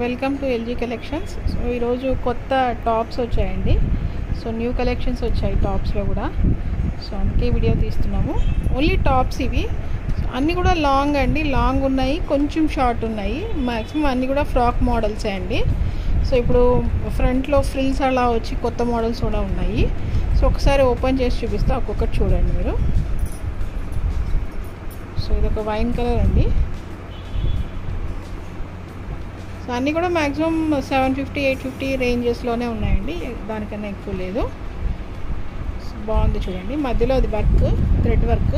Welcome to LG collections. So ఈరోజు కొత్త tops వచ్చాయండి. సో న్యూ కలెక్షన్స్ వచ్చాయి టాప్స్లో కూడా. సో అందుకే వీడియో తీస్తున్నాము. ఓన్లీ టాప్స్ ఇవి. అన్నీ కూడా లాంగ్ అండి, లాంగ్ ఉన్నాయి, కొంచెం షార్ట్ ఉన్నాయి. మ్యాక్సిమం అన్నీ కూడా ఫ్రాక్ మోడల్సే అండి. సో ఇప్పుడు ఫ్రంట్లో ఫ్రిల్స్ అలా వచ్చి కొత్త మోడల్స్ కూడా ఉన్నాయి. సో ఒకసారి ఓపెన్ చేసి చూపిస్తా, ఒక్కొక్కటి చూడండి మీరు. సో ఇదొక వైన్ కలర్ అండి. సో అన్నీ కూడా మ్యాక్సిమం 750 850 రేంజెస్లోనే ఉన్నాయండి, దానికన్నా ఎక్కువ లేదు. బాగుంది చూడండి, మధ్యలో అది వర్క్, థ్రెడ్ వర్క్.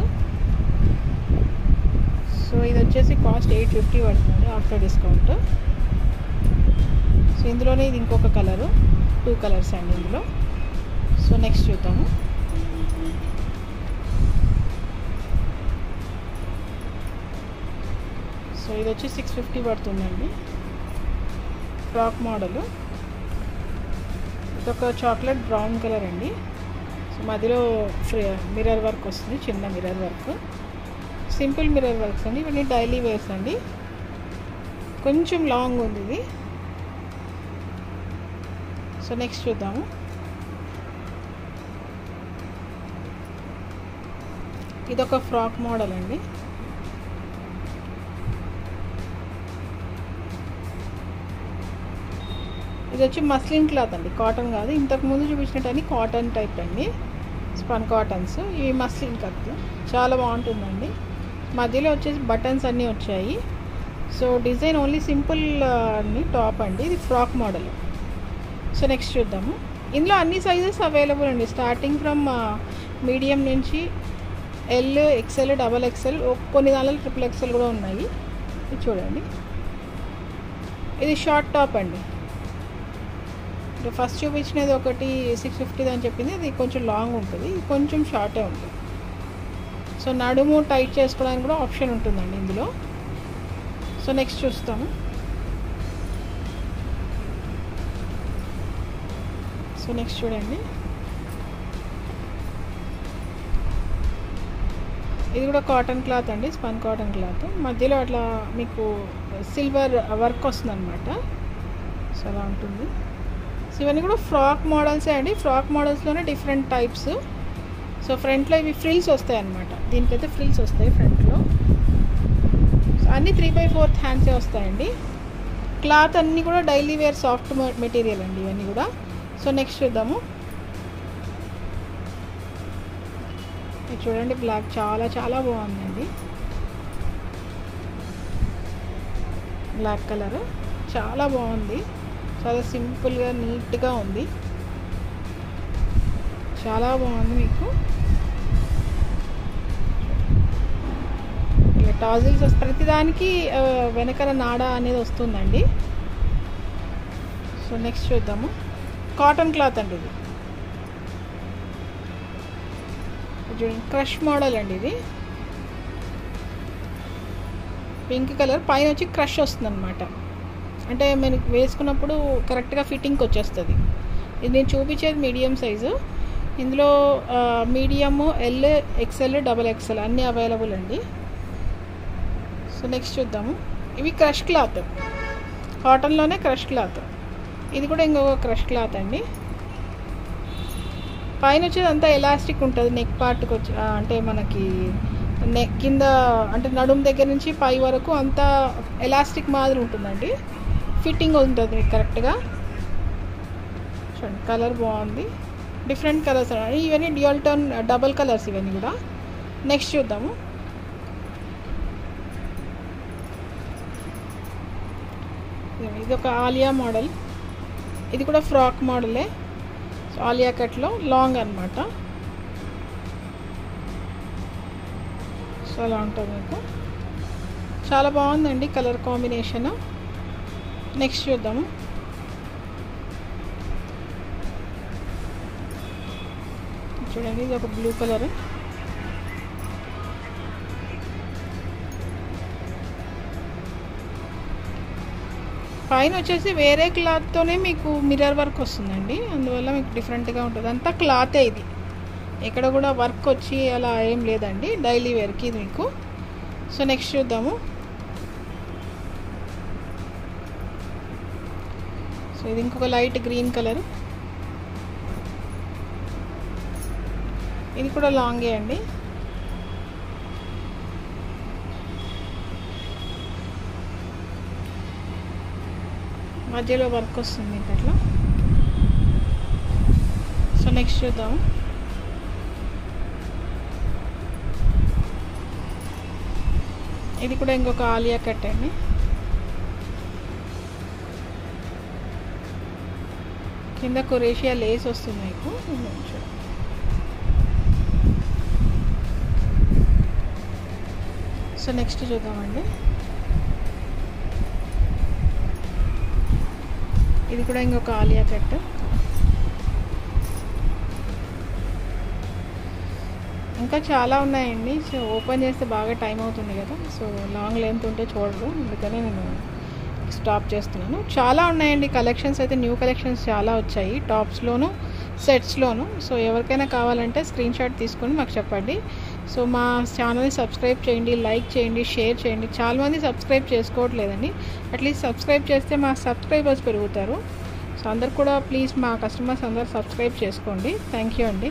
సో ఇది వచ్చేసి కాస్ట్ 850 పడుతుంది ఆఫ్టర్ డిస్కౌంట్. సో ఇందులోనే ఇది ఇంకొక కలరు, 2 కలర్స్ అండి ఇందులో. సో నెక్స్ట్ చూద్దాము. సో ఇది వచ్చి 650 పడుతుందండి, ఫ్రాక్ మోడలు. ఇదొక చాక్లెట్ బ్రౌన్ కలర్ అండి. సో మధ్యలో మిర్రర్ వర్క్ వస్తుంది, చిన్న mirror work, simple mirror works అండి. ఇవన్నీ డైలీ వేర్స్ అండి. కొంచెం లాంగ్ ఉంది ఇది. సో నెక్స్ట్ చూద్దాము. ఇదొక ఫ్రాక్ మోడల్ అండి. ఇది వచ్చి మస్లిన్ క్లాత్ అండి, కాటన్ కాదు. ఇంతకుముందు చూపించినట్టు కాటన్ టైప్ అండి, స్పన్ కాటన్స్. ఇవి మస్లిన్ క్లాత్, చాలా బాగుంటుందండి. మధ్యలో వచ్చేసి బటన్స్ అన్నీ వచ్చాయి. సో డిజైన్ ఓన్లీ సింపుల్ అని టాప్ అండి, ఇది ఫ్రాక్ మోడల్. సో నెక్స్ట్ చూద్దాము. ఇందులో అన్ని సైజెస్ అవైలబుల్ అండి, స్టార్టింగ్ ఫ్రమ్ మీడియం నుంచి ఎల్, ఎక్సెల్, డబల్ ఎక్సెల్, కొన్ని దానిలో ట్రిపుల్ ఎక్సెల్ కూడా ఉన్నాయి. ఇది చూడండి, ఇది షార్ట్ టాప్ అండి. ఫస్ట్ చూపించినది ఒకటి 650 అని చెప్పింది, ఇది కొంచెం లాంగ్ ఉంటుంది, ఇది కొంచెం షార్టే ఉంటుంది. సో నడుము టైట్ చేసుకోవడానికి కూడా ఆప్షన్ ఉంటుందండి ఇందులో. సో నెక్స్ట్ చూస్తాము. సో నెక్స్ట్ చూడండి, ఇది కూడా కాటన్ క్లాత్ అండి, స్పన్ కాటన్ క్లాత్. మధ్యలో అట్లా మీకు సిల్వర్ వర్క్ వస్తుంది అనమాట. సో అలా ఉంటుంది. సో ఇవన్నీ కూడా ఫ్రాక్ మోడల్సే అండి. ఫ్రాక్ మోడల్స్లోనే డిఫరెంట్ టైప్స్. సో ఫ్రంట్లో ఇవి ఫ్రిల్స్ వస్తాయి అన్నమాట, దీనికైతే ఫ్రిల్స్ వస్తాయి ఫ్రంట్లో. సో అన్నీ 3/4 హ్యాండ్సే వస్తాయండి. క్లాత్ అన్నీ కూడా డైలీ వేర్ సాఫ్ట్ మెటీరియల్ అండి ఇవన్నీ కూడా. సో నెక్స్ట్ చూద్దాము. ఇది చూడండి, బ్లాక్, చాలా చాలా బాగుందండి. బ్లాక్ కలర్ చాలా బాగుంది, చాలా సింపుల్గా నీట్గా ఉంది, చాలా బాగుంది. మీకు ఇలా టాజిల్స్ వస్తాయి, ప్రతిదానికి వెనకాల నాడ అనేది వస్తుందండి. సో నెక్స్ట్ చూద్దాము. కాటన్ క్లాత్ అండి ఇది. చూడండి, క్రష్ మోడల్ అండి ఇది. పింక్ కలర్, పైన వచ్చి క్రష్ వస్తుంది అనమాట. అంటే మనకి వేసుకున్నప్పుడు కరెక్ట్గా ఫిట్టింగ్కి వచ్చేస్తుంది. ఇది నేను చూపించేది మీడియం సైజు. ఇందులో medium, L, XL, double XL అన్నీ అవైలబుల్ అండి. సో నెక్స్ట్ చూద్దాము. ఇవి క్రష్ క్లాత్, కాటన్లోనే క్రష్ క్లాత్. ఇది కూడా ఇంకొక క్రష్ క్లాత్ అండి. పైన వచ్చేది అంతా ఎలాస్టిక్ ఉంటుంది, నెక్ పార్ట్కి వచ్చి, అంటే మనకి నెక్ కింద అంటే నడుము దగ్గర నుంచి పై వరకు అంతా ఎలాస్టిక్ మాదిరి ఉంటుందండి. ఫిట్టింగ్ ఉంటుంది మీకు కరెక్ట్గా. చూడండి, కలర్ బాగుంది, డిఫరెంట్ కలర్స్. ఇవన్నీ డ్యూయల్ టోన్ డబల్ కలర్స్ ఇవన్నీ కూడా. నెక్స్ట్ చూద్దాము. ఇది ఒక ఆలియా మోడల్, ఇది కూడా ఫ్రాక్ మోడలే. సో ఆలియా కట్లో లాంగ్ అనమాట. సో అలా ఉంటుంది మీకు, చాలా బాగుందండి కలర్ కాంబినేషన్. నెక్స్ట్ చూద్దాము. చూడండి, ఇది ఒక బ్లూ కలర్. పైన వచ్చేసి వేరే క్లాత్తోనే మీకు మిర్రర్ వర్క్ వస్తుందండి, అందువల్ల మీకు డిఫరెంట్గా ఉంటుంది. అంతా క్లాతే ఇది, ఎక్కడ కూడా వర్క్ వచ్చి అలా ఏం లేదండి, డైలీ వేర్కి ఇది మీకు. సో నెక్స్ట్ చూద్దాము. సో ఇది ఇంకొక లైట్ గ్రీన్ కలర్, ఇది కూడా లాంగే అండి. మధ్యలో వర్క్ వస్తుంది ఇంకట్లా. సో నెక్స్ట్ చూద్దాం. ఇది కూడా ఇంకొక ఆలియా కట్ అండి. కింద కొరేషియా లేస్ వస్తుంది మీకు. సో నెక్స్ట్ చూద్దామండి. ఇది కూడా ఇంకొక ఆలియా కట్. ఇంకా చాలా ఉన్నాయండి. సో ఓపెన్ చేస్తే బాగా టైం అవుతుంది కదా, సో లాంగ్ లెంత్ ఉంటే చూడరు, అందుకనే నేను స్టాప్ చేస్తున్నాను. చాలా ఉన్నాయండి కలెక్షన్స్ అయితే, న్యూ కలెక్షన్స్ చాలా వచ్చాయి టాప్స్లోను సెట్స్లోను. సో ఎవరికైనా కావాలంటే స్క్రీన్ షాట్ తీసుకొని మాకు చెప్పండి. సో మా ఛానల్ని సబ్స్క్రైబ్ చేయండి, లైక్ చేయండి, షేర్ చేయండి. చాలామంది సబ్స్క్రైబ్ చేసుకోవట్లేదండి, అట్లీస్ట్ సబ్స్క్రైబ్ చేస్తే మా సబ్స్క్రైబర్స్ పెరుగుతారు. సో అందరు కూడా ప్లీజ్ మా కస్టమర్స్ అందరు సబ్స్క్రైబ్ చేసుకోండి. థ్యాంక్ యూ అండి.